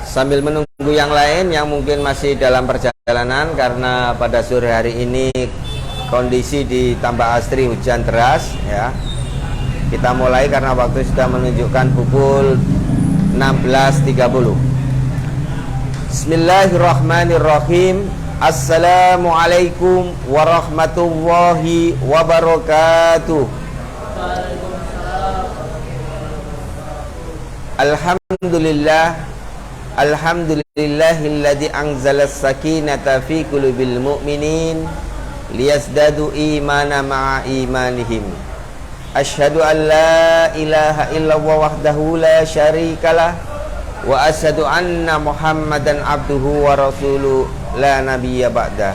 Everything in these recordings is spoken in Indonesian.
Sambil menunggu yang lain yang mungkin masih dalam perjalanan, karena pada sore hari ini kondisi di Tambak Astri hujan deras ya. Kita mulai karena waktu sudah menunjukkan pukul 16.30. Bismillahirrahmanirrahim. Assalamualaikum warahmatullahi wabarakatuh. Alhamdulillahilladzi anzalas sakinata fi qulubil mu'minin liyazdadu imana ma'a imanihim. Asyhadu an la ilaha illallah wahdahu la syarikalah wa asyhadu anna Muhammadan abduhu wa rasuluh la nabiyya ba'dah.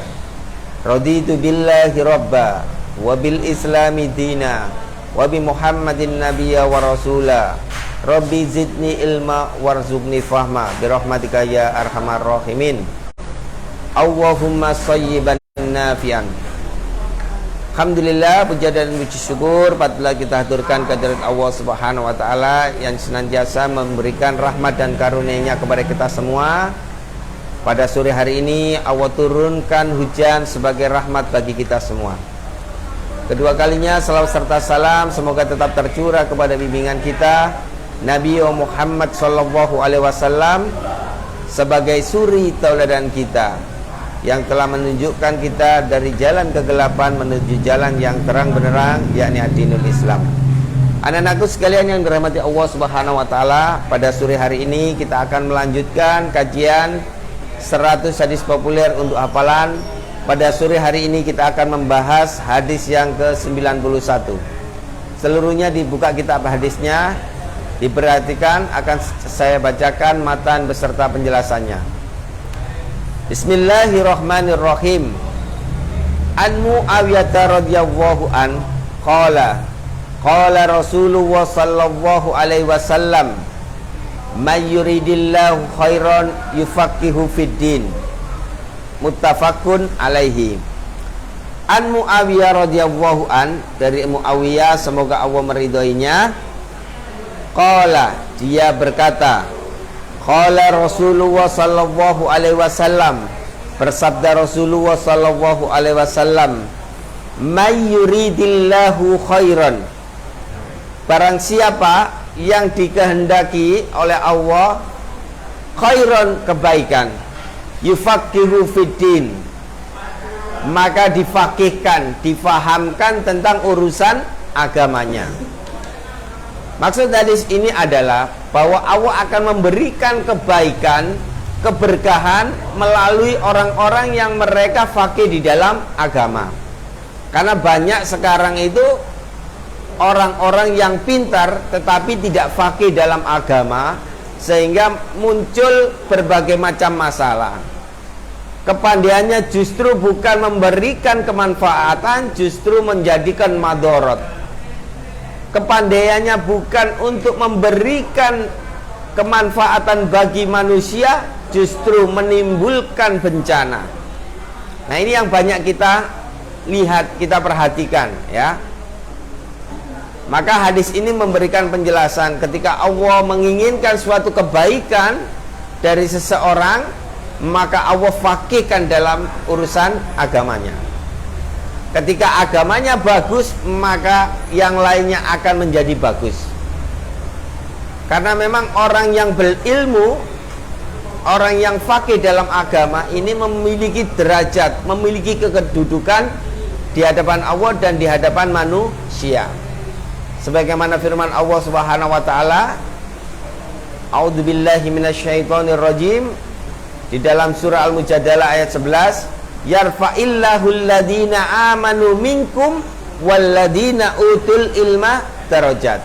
Raditu billahi rabba wa bil islami dina wa bi Muhammadin nabiyya wa rasula. Rabbi zidni ilma warzuqni fahma birahmatika ya arhamar rahimin. Allahumma shayyiban nafian. Alhamdulillah, puja dan puji syukur patutlah kita haturkan kehadirat Allah Subhanahu wa taala yang senantiasa memberikan rahmat dan karunia-Nya kepada kita semua. Pada sore hari ini Allah turunkan hujan sebagai rahmat bagi kita semua. Kedua kalinya salawat serta salam semoga tetap tercurah kepada bimbingan kita Nabi Muhammad sallallahu alaihi wasallam sebagai suri tauladan kita yang telah menunjukkan kita dari jalan kegelapan menuju jalan yang terang benderang, yakni ad-dinul Islam. Anak-anakku sekalian yang dirahmati Allah Subhanahu wa taala, pada sore hari ini kita akan melanjutkan kajian 100 hadis populer untuk hafalan. Pada sore hari ini kita akan membahas hadis yang ke-91. Seluruhnya dibuka kitab hadisnya, diperhatikan, akan saya bacakan matan beserta penjelasannya. Bismillahirrahmanirrahim. An Muawiyah radhiyallahu an qala Rasulullah sallallahu alaihi wasallam may yuridillahu khairan yufaqihu fid din. Muttafaqun alaihi. An Muawiyah radhiyallahu an, dari Muawiyah semoga Allah meridhoinya. Qala, dia berkata, qala Rasulullah sallallahu alaihi wasallam, bersabda Rasulullah sallallahu alaihi wasallam, may yuridillahu khairan, barang siapa yang dikehendaki oleh Allah khairan, kebaikan, yufaqihu fiddin, maka difaqihkan, difahamkan tentang urusan agamanya. Maksud hadis ini adalah bahwa Allah akan memberikan kebaikan, keberkahan melalui orang-orang yang mereka faqih di dalam agama. Karena banyak sekarang itu orang-orang yang pintar tetapi tidak faqih dalam agama, sehingga muncul berbagai macam masalah. Kepandaiannya justru bukan memberikan kemanfaatan, justru menjadikan madorot. Kepandaiannya bukan untuk memberikan kemanfaatan bagi manusia, justru menimbulkan bencana. Nah, ini yang banyak kita lihat, kita perhatikan ya. Maka hadis ini memberikan penjelasan ketika Allah menginginkan suatu kebaikan dari seseorang, maka Allah faqihkan dalam urusan agamanya. Ketika agamanya bagus, maka yang lainnya akan menjadi bagus. Karena memang orang yang berilmu, orang yang faqih dalam agama ini memiliki derajat, memiliki kedudukan di hadapan Allah dan di hadapan manusia. Sebagaimana firman Allah Subhanahu wa taala, A'udzubillahi minasyaitonirrajim, di dalam surah Al-Mujadalah ayat 11, yarfa'illahu alladhina amanu minkum walladhina utul ilma darajat.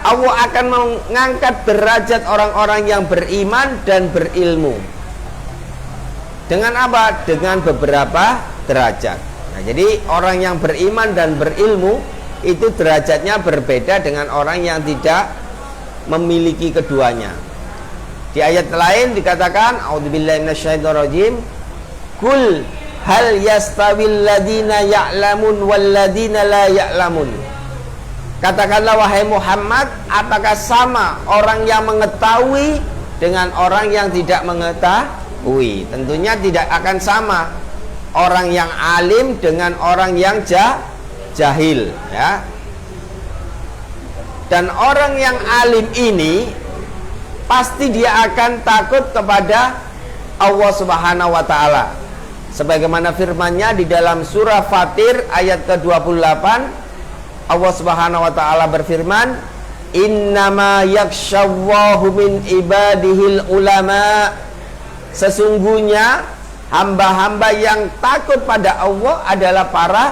Allah akan mengangkat derajat orang-orang yang beriman dan berilmu. Dengan apa? Dengan beberapa derajat. Nah, jadi orang yang beriman dan berilmu itu derajatnya berbeda dengan orang yang tidak memiliki keduanya. Di ayat lain dikatakan, a'udzubillahi minasyaitonirrajim, kul hal yastawil ladina ya'lamun wal ladina la ya'lamun. Katakanlah wahai Muhammad, apakah sama orang yang mengetahui dengan orang yang tidak mengetahui. Tentunya tidak akan sama orang yang alim dengan orang yang jahil, ya. Dan orang yang alim ini pasti dia akan takut kepada Allah Subhanahu wa taala. Sebagaimana firman-Nya di dalam surah Fatir ayat ke-28, Allah Subhanahu wa taala berfirman, "Innama yakhsyallahu min ibadihil ulama." Sesungguhnya hamba-hamba yang takut pada Allah adalah para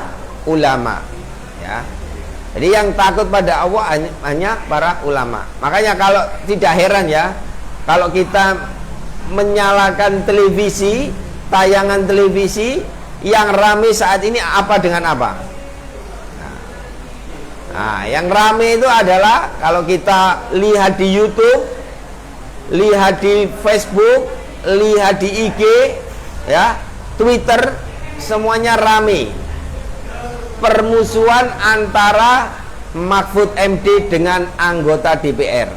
ulama, ya. Jadi yang takut pada Allah hanya para ulama. Makanya kalau tidak heran ya, kalau kita menyalakan televisi, tayangan televisi yang ramai saat ini apa dengan apa? Nah, yang ramai itu adalah kalau kita lihat di YouTube, lihat di Facebook, lihat di IG, ya, Twitter, semuanya ramai. Permusuhan antara Mahfud MD dengan anggota DPR.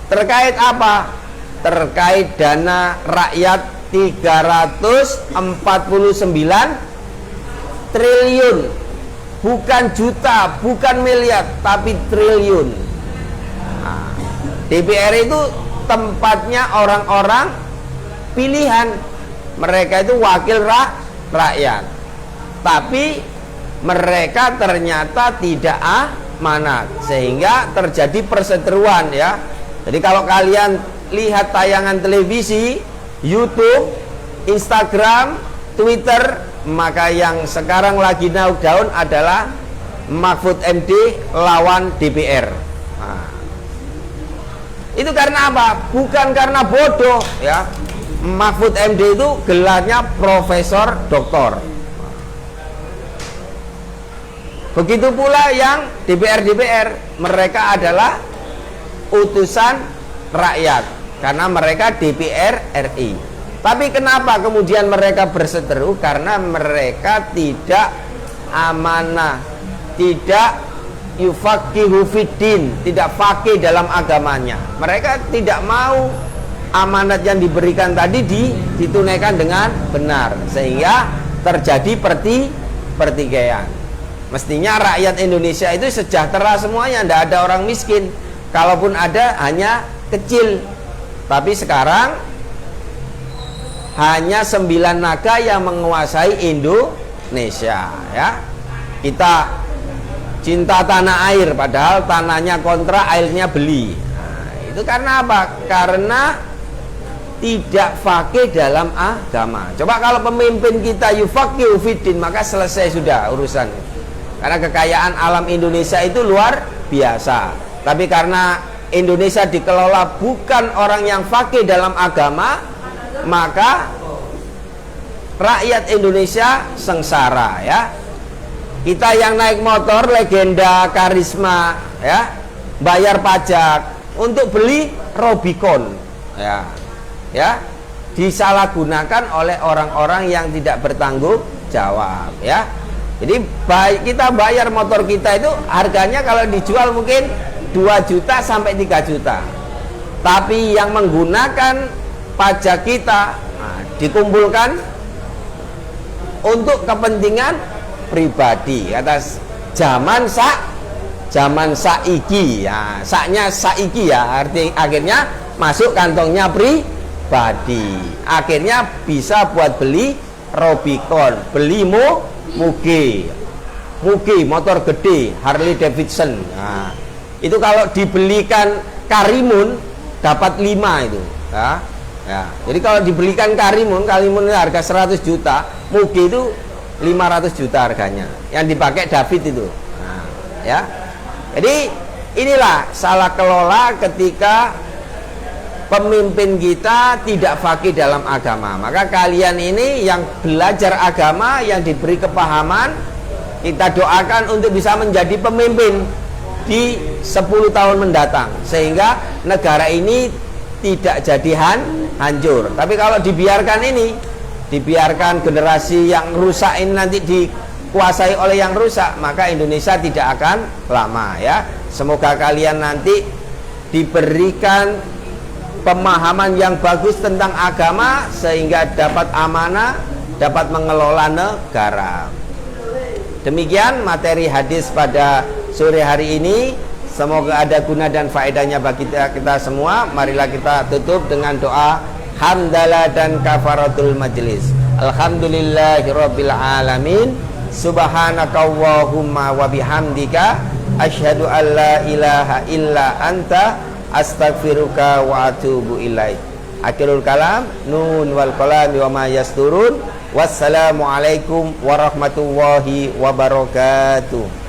Terkait apa? Terkait dana rakyat 349 triliun. Bukan juta, bukan miliar, tapi triliun. Nah, DPR itu tempatnya orang-orang pilihan. Mereka itu wakil rakyat. Tapi mereka ternyata tidak amanat, sehingga terjadi perseteruan, ya. Jadi kalau kalian lihat tayangan televisi, YouTube, Instagram, Twitter, maka yang sekarang lagi naik daun adalah Mahfud MD lawan DPR. Nah, itu karena apa? Bukan karena bodoh, ya. Mahfud MD itu gelarnya profesor doktor. Begitu pula yang DPR, mereka adalah utusan rakyat karena mereka DPR RI. Tapi kenapa kemudian mereka berseteru? Karena mereka tidak amanah, tidak yufaqihu fiddin, tidak faqih dalam agamanya. Mereka tidak mau amanat yang diberikan tadi ditunaikan dengan benar, sehingga terjadi pertikaian. Mestinya rakyat Indonesia itu sejahtera semuanya, tidak ada orang miskin. Kalaupun ada, hanya kecil. Tapi sekarang hanya 9 naga yang menguasai Indonesia, ya. Kita cinta tanah air, padahal tanahnya kontrak, airnya beli. Nah, itu karena apa? Karena tidak faqih dalam agama. Coba kalau pemimpin kita yufaqihu fiddin, maka selesai sudah urusan. Karena kekayaan alam Indonesia itu luar biasa. Tapi karena Indonesia dikelola bukan orang yang faqih dalam agama, maka rakyat Indonesia sengsara, ya. Kita yang naik motor legenda karisma, ya, bayar pajak untuk beli Robicon, ya, ya, disalahgunakan oleh orang-orang yang tidak bertanggung jawab, ya. Jadi kita bayar motor kita itu harganya kalau dijual mungkin 2 juta sampai 3 juta. Tapi yang menggunakan pajak kita dikumpulkan untuk kepentingan pribadi. Atas zaman saiki, ya, saknya saiki, ya, akhirnya masuk kantongnya pribadi. Akhirnya bisa buat beli Robicon, beli Mugi motor gede, Harley Davidson. Nah, itu kalau dibelikan Karimun dapat 5 itu, ya. Ya. Jadi kalau dibelikan Karimun harga 100 juta, Mugi itu 500 juta harganya. Yang dipakai David itu. Nah, ya. Jadi inilah salah kelola ketika pemimpin kita tidak faqih dalam agama. Maka kalian ini yang belajar agama, yang diberi kepahaman, kita doakan untuk bisa menjadi pemimpin di 10 tahun mendatang, sehingga negara ini tidak jadi hancur. Tapi kalau dibiarkan generasi yang rusak ini nanti dikuasai oleh yang rusak, maka Indonesia tidak akan lama, ya. Semoga kalian nanti diberikan pemahaman yang bagus tentang agama sehingga dapat amanah, dapat mengelola negara. Demikian materi hadis pada sore hari ini. Semoga ada guna dan faedahnya bagi kita semua. Marilah kita tutup dengan doa hamdalah dan kafaratul majlis. Alhamdulillahirabbil alamin. Subhanakallahumma wa bihamdika asyhadu an la ilaha illa anta astaghfiruka wa atubu ilaik. Akhirul kalam, nun wal qalam wa ma yasturun. Wassalamualaikum warahmatullahi wabarakatuh.